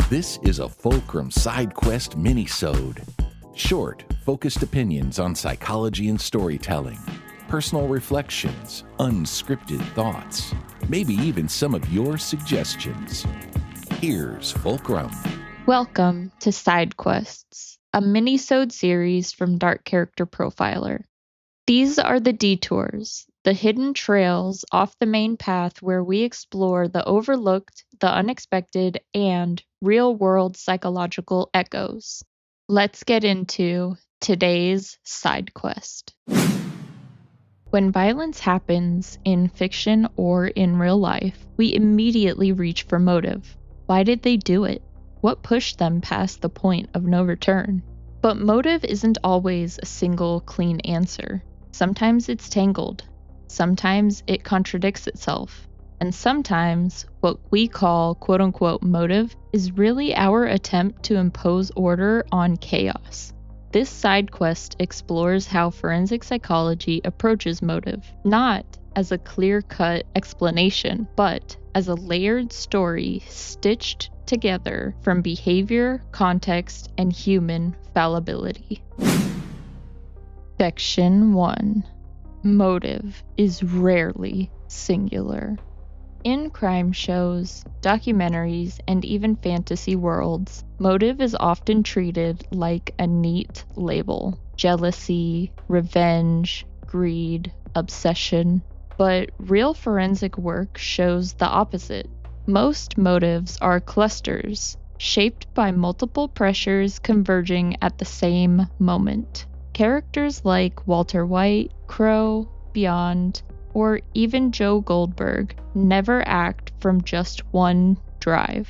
This is a Fulcrum Side Quest Minisode. Short, focused opinions on psychology and storytelling, personal reflections, unscripted thoughts, maybe even some of your suggestions. Here's Fulcrum. Welcome to Side Quests, a minisode series from Dark Character Profiler. These are the detours, the hidden trails off the main path where we explore the overlooked, the unexpected, and real-world psychological echoes. Let's get into today's side quest. When violence happens in fiction or in real life, we immediately reach for motive. Why did they do it? What pushed them past the point of no return? But motive isn't always a single, clean answer. Sometimes it's tangled. Sometimes it contradicts itself. And sometimes what we call quote-unquote motive is really our attempt to impose order on chaos. This side quest explores how forensic psychology approaches motive, not as a clear-cut explanation, but as a layered story stitched together from behavior, context, and human fallibility. Section 1. Motive is rarely singular. In crime shows, documentaries, and even fantasy worlds, motive is often treated like a neat label. Jealousy, revenge, greed, obsession. But real forensic work shows the opposite. Most motives are clusters, shaped by multiple pressures converging at the same moment. Characters like Walter White, Crow, Beyond, or even Joe Goldberg never act from just one drive.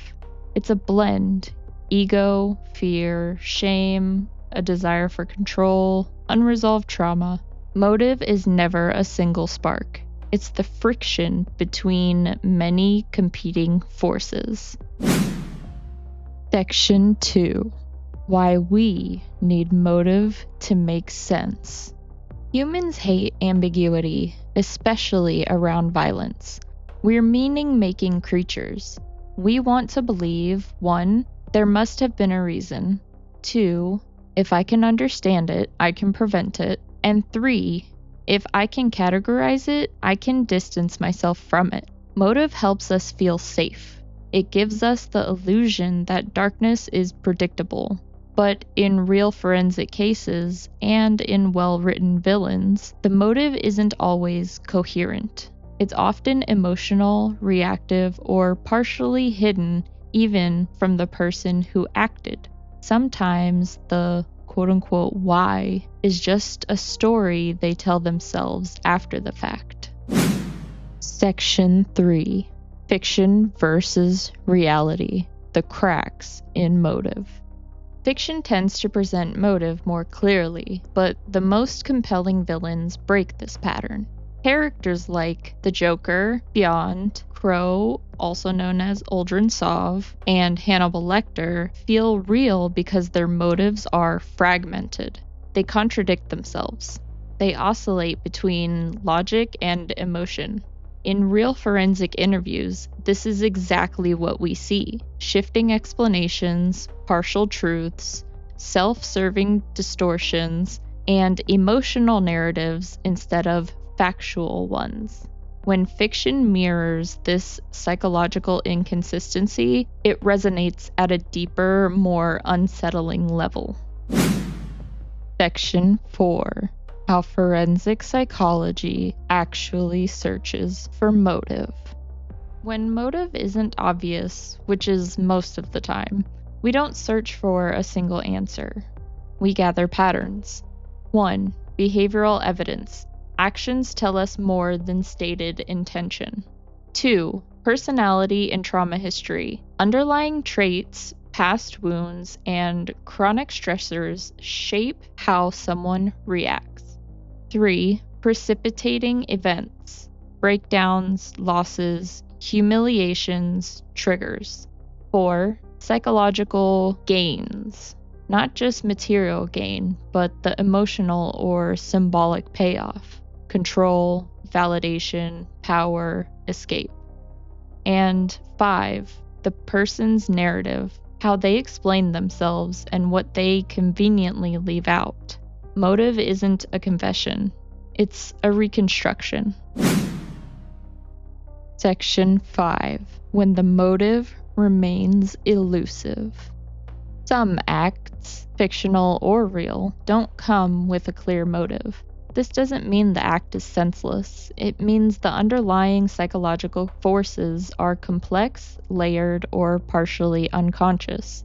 It's a blend: ego, fear, shame, a desire for control, unresolved trauma. Motive is never a single spark. It's the friction between many competing forces. Section 2. Why we need motive to make sense. Humans hate ambiguity, especially around violence. We're meaning-making creatures. We want to believe, 1, there must have been a reason, 2, if I can understand it, I can prevent it, and 3, if I can categorize it, I can distance myself from it. Motive helps us feel safe. It gives us the illusion that darkness is predictable. But in real forensic cases, and in well-written villains, the motive isn't always coherent. It's often emotional, reactive, or partially hidden even from the person who acted. Sometimes the quote-unquote why is just a story they tell themselves after the fact. Section 3. Fiction versus reality. The cracks in motive. Fiction tends to present motive more clearly, but the most compelling villains break this pattern. Characters like the Joker, Beyond, Crow, also known as Uldren Sov, and Hannibal Lecter feel real because their motives are fragmented. They contradict themselves. They oscillate between logic and emotion. In real forensic interviews, this is exactly what we see: shifting explanations, partial truths, self-serving distortions, and emotional narratives instead of factual ones. When fiction mirrors this psychological inconsistency, it resonates at a deeper, more unsettling level. Section 4. How forensic psychology actually searches for motive. When motive isn't obvious, which is most of the time, we don't search for a single answer. We gather patterns. 1. Behavioral evidence. Actions tell us more than stated intention. 2. Personality and trauma history. Underlying traits, past wounds, and chronic stressors shape how someone reacts. 3. Precipitating events. Breakdowns, losses, humiliations, triggers. 4. Psychological gains. Not just material gain, but the emotional or symbolic payoff. Control, validation, power, escape. And 5. The person's narrative. how they explain themselves, and what they conveniently leave out. Motive isn't a confession, it's a reconstruction. Section 5. When the motive remains elusive. Some acts, fictional or real, don't come with a clear motive. This doesn't mean the act is senseless. It means the underlying psychological forces are complex, layered, or partially unconscious.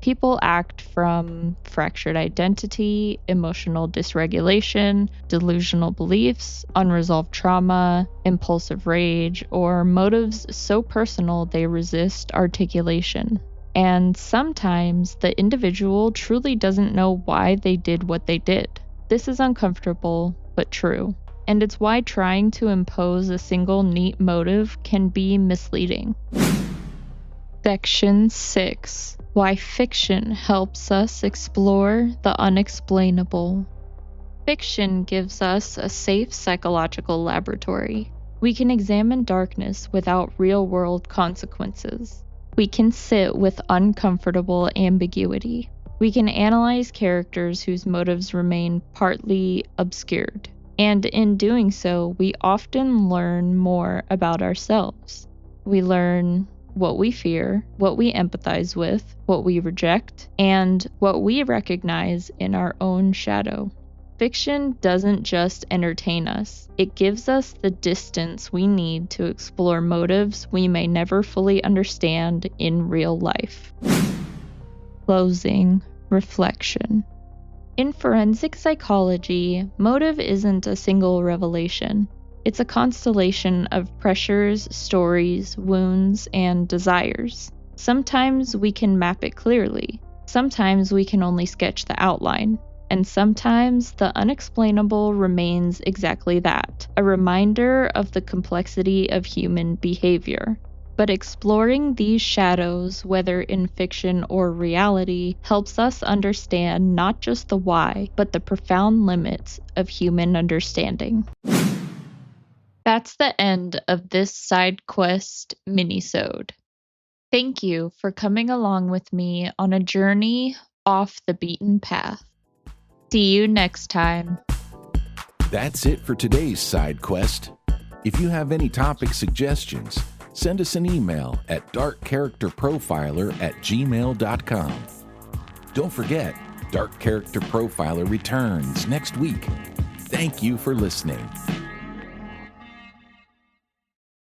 People act from fractured identity, emotional dysregulation, delusional beliefs, unresolved trauma, impulsive rage, or motives so personal they resist articulation. And sometimes the individual truly doesn't know why they did what they did. This is uncomfortable, but true. And it's why trying to impose a single neat motive can be misleading. Section 6. Why fiction helps us explore the unexplainable. Fiction gives us a safe psychological laboratory. We can examine darkness without real-world consequences. We can sit with uncomfortable ambiguity. We can analyze characters whose motives remain partly obscured. And in doing so, we often learn more about ourselves. We learn what we fear, what we empathize with, what we reject, and what we recognize in our own shadow. Fiction doesn't just entertain us, it gives us the distance we need to explore motives we may never fully understand in real life. Closing reflection. In forensic psychology, motive isn't a single revelation. It's a constellation of pressures, stories, wounds, and desires. Sometimes we can map it clearly. Sometimes we can only sketch the outline. And sometimes the unexplainable remains exactly that, a reminder of the complexity of human behavior. But exploring these shadows, whether in fiction or reality, helps us understand not just the why, but the profound limits of human understanding. That's the end of this side quest minisode. Thank you for coming along with me on a journey off the beaten path. See you next time. That's it for today's side quest. If you have any topic suggestions, send us an email at darkcharacterprofiler@gmail.com. Don't forget, Dark Character Profiler returns next week. Thank you for listening.